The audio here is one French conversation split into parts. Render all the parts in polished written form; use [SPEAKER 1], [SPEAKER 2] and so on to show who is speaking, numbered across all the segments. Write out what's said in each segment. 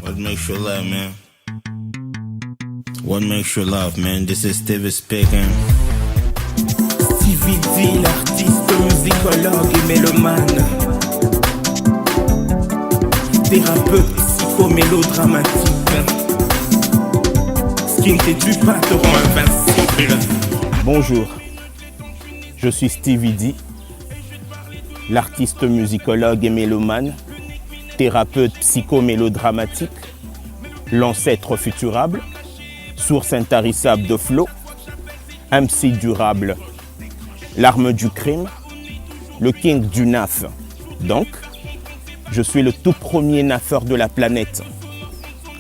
[SPEAKER 1] What makes you laugh, man? What makes you laugh, man? This is Stevie speaking.
[SPEAKER 2] Stevie D, l'artiste, musicologue et mélomane. Thérapeute psychomélodramatique. Ce qui ne t'éduque pas te rend invincible.
[SPEAKER 3] Bonjour, je suis Stevie D, l'artiste musicologue et mélomane, thérapeute psychomélodramatique, l'ancêtre futurable, source intarissable de flow, MC durable, l'arme du crime, le king du naf. Donc, je suis le tout premier nafeur de la planète.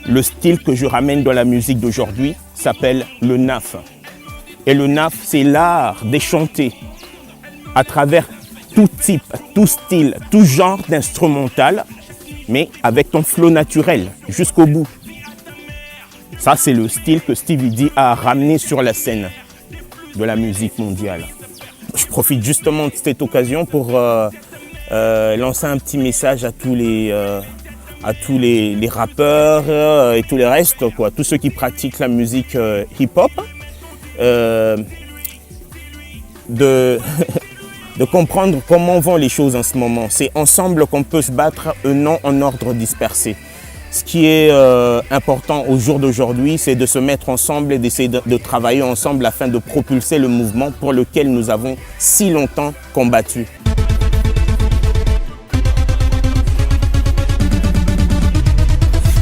[SPEAKER 3] Le style que je ramène dans la musique d'aujourd'hui s'appelle le naf. Et le naf, c'est l'art d'échanter à travers tout type, tout style, tout genre d'instrumental, mais avec ton flow naturel jusqu'au bout. Ça, c'est le style que Stevie D a ramené sur la scène de la musique mondiale. Je profite justement de cette occasion pour lancer un petit message à tous les rappeurs et tous les restes, quoi, tous ceux qui pratiquent la musique hip-hop, de comprendre comment vont les choses en ce moment. C'est ensemble qu'on peut se battre et non en ordre dispersé. Ce qui est important au jour d'aujourd'hui, c'est de se mettre ensemble et d'essayer de travailler ensemble afin de propulser le mouvement pour lequel nous avons si longtemps combattu.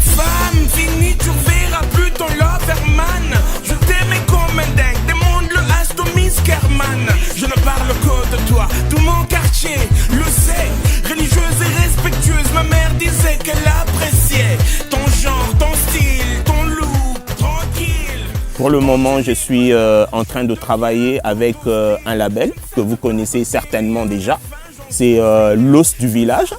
[SPEAKER 2] Femme, fini, tu verras plus ton Loverman. Je t'aimais comme un dingue, demande le Aston Miss Kerman. Je ne parle que de toi, tout mon quartier le sait. Religieuse et respectueuse, ma mère disait qu'elle appréciait ton genre, ton style, ton look, tranquille.
[SPEAKER 3] Pour le moment, je suis en train de travailler avec un label que vous connaissez certainement déjà. C'est L'Os du Village.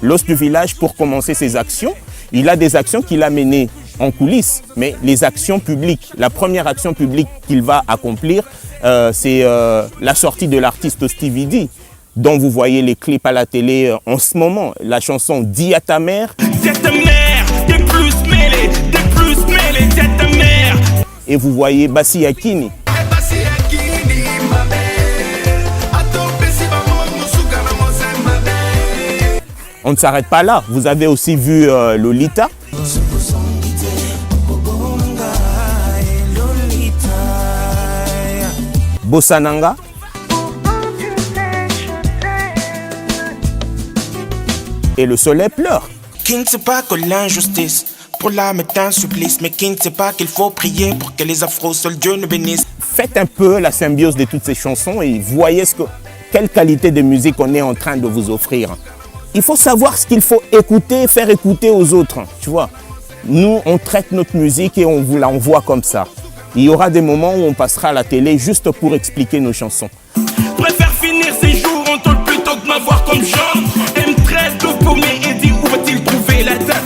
[SPEAKER 3] L'Os du Village, pour commencer ses actions, il a des actions qu'il a menées en coulisses, mais les actions publiques. La première action publique qu'il va accomplir, c'est la sortie de l'artiste Stevie D, dont vous voyez les clips à la télé en ce moment. La chanson « Dis à ta mère ».
[SPEAKER 2] Dis à ta mère, t'es plus mêlé, dis à ta mère.
[SPEAKER 3] Et vous voyez Bassi Yakini. On ne s'arrête pas là. Vous avez aussi vu Lolita. Bossa Nanga. Et le soleil pleure.
[SPEAKER 2] Qui ne sait pas que l'injustice pour l'âme est un supplice, mais qui ne sait pas qu'il faut prier pour que les afros seuls Dieu ne bénisse.
[SPEAKER 3] Faites un peu la symbiose de toutes ces chansons et voyez quelle qualité de musique on est en train de vous offrir. Il faut savoir ce qu'il faut écouter, faire écouter aux autres, tu vois. Nous, on traite notre musique et on vous l'envoie comme ça. Il y aura des moments où on passera à la télé juste pour expliquer nos chansons.
[SPEAKER 2] Préfère finir ses jours en taule plutôt que m'avoir comme genre. M13 de paumé et dit où va-t-il trouver la date?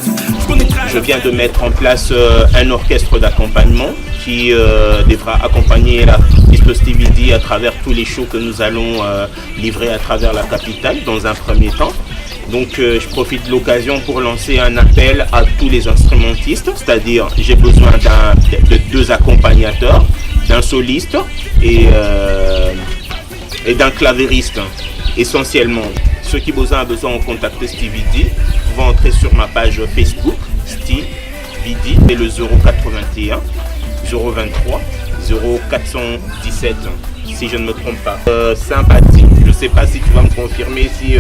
[SPEAKER 3] Je viens de mettre en place un orchestre d'accompagnement qui devra accompagner l'artiste Stevie D à travers tous les shows que nous allons livrer à travers la capitale dans un premier temps. Donc je profite de l'occasion pour lancer un appel à tous les instrumentistes, c'est-à-dire j'ai besoin de 2 accompagnateurs, d'un soliste et d'un clavériste essentiellement. Ceux qui ont besoin de contacter Stevie D vont entrer sur ma page Facebook, Stevie D, et le 081 023 0417, si je ne me trompe pas. Sympathique, je ne sais pas si tu vas me confirmer si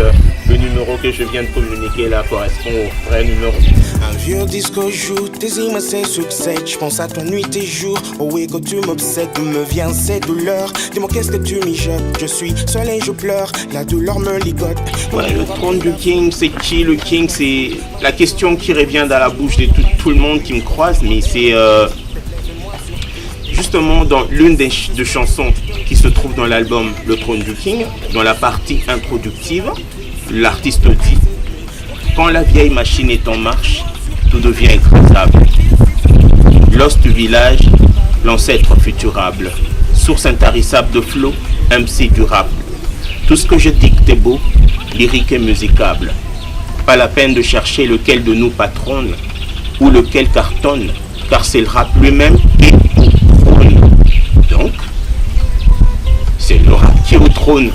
[SPEAKER 3] le numéro que je viens de communiquer là correspond au vrai numéro.
[SPEAKER 2] Un vieux disque joue, tes images c'est succès. Je pense à ton nuit, tes jours. Oh oui, que tu m'obsèdes, me vient ces douleurs. Dis-moi qu'est-ce que tu mijotes. Je suis seul et je pleure, la douleur me ligote.
[SPEAKER 3] Ouais, le trône du King, c'est qui le King? C'est la question qui revient dans la bouche de tout le monde qui me croise, mais c'est justement dans l'une des chansons qui se trouve dans l'album Le Trône du King, dans la partie introductive, l'artiste dit « Quand la vieille machine est en marche, tout devient écrasable. L'os du village, l'ancêtre futurable, source intarissable de flow, MC durable. Tout ce que je dicte est beau, lyrique et musicable. Pas la peine de chercher lequel de nous patronne ou lequel cartonne, car c'est le rap lui-même qui trône. Donc, c'est le rap qui est au trône.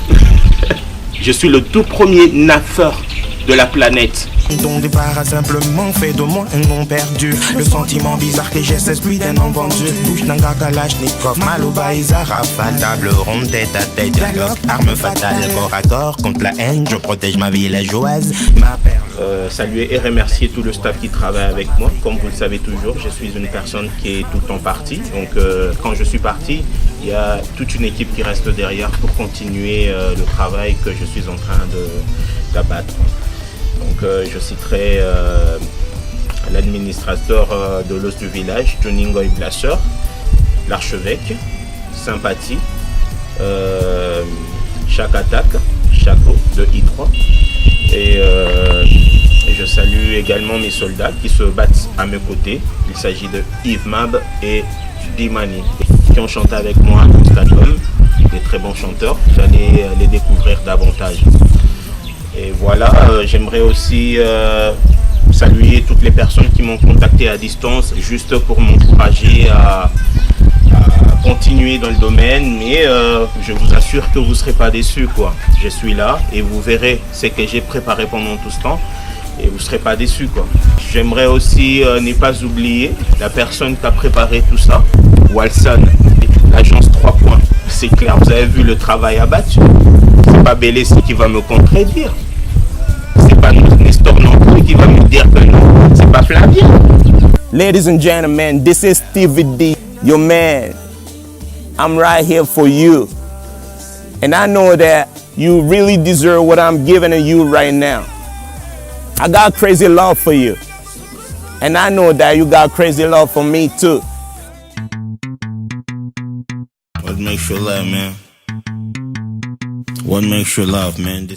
[SPEAKER 3] Je suis le tout premier naffeur de la planète.
[SPEAKER 2] Ton départ a simplement fait de moi un nom perdu. Le sentiment bizarre que j'ai, c'est celui d'un homme vendu. Bouche d'un gars Kalachnikov, Maloba, Izara, table ronde, tête à tête, dialogue, arme fatale, corps à corps, contre la haine, je protège ma villageoise, ma perle.
[SPEAKER 3] Saluer et remercier tout le staff qui travaille avec moi. Comme vous le savez toujours, je suis une personne qui est tout le temps partie. Donc quand je suis parti, il y a toute une équipe qui reste derrière pour continuer le travail que je suis en train d'abattre. Donc je citerai l'administrateur de l'os du village, Juningoy Blasser, l'archevêque, Sympathie, Chaque Attaque, Chaco de I3. Et je salue également mes soldats qui se battent à mes côtés. Il s'agit de Yves Mab et Dimani qui ont chanté avec moi au Stadium, des très bons chanteurs. J'allais les découvrir davantage. Et voilà, j'aimerais aussi saluer toutes les personnes qui m'ont contacté à distance juste pour m'encourager à continuer dans le domaine, mais je vous assure que vous ne serez pas déçus, quoi. Je suis là et vous verrez ce que j'ai préparé pendant tout ce temps et vous ne serez pas déçus, quoi. J'aimerais aussi ne pas oublier la personne qui a préparé tout ça, Walson, l'agence 3 points. C'est clair, vous avez vu le travail abattu. C'est pas Bélessi qui va me contredire. C'est pas Nestor non plus qui va me dire que non. C'est pas Flavien.
[SPEAKER 4] Ladies and gentlemen, this is Stevie D, your man. I'm right here for you. And I know that you really deserve what I'm giving to you right now. I got crazy love for you. And I know that you got crazy love for me too.
[SPEAKER 1] What makes you laugh, man? What makes you laugh, man?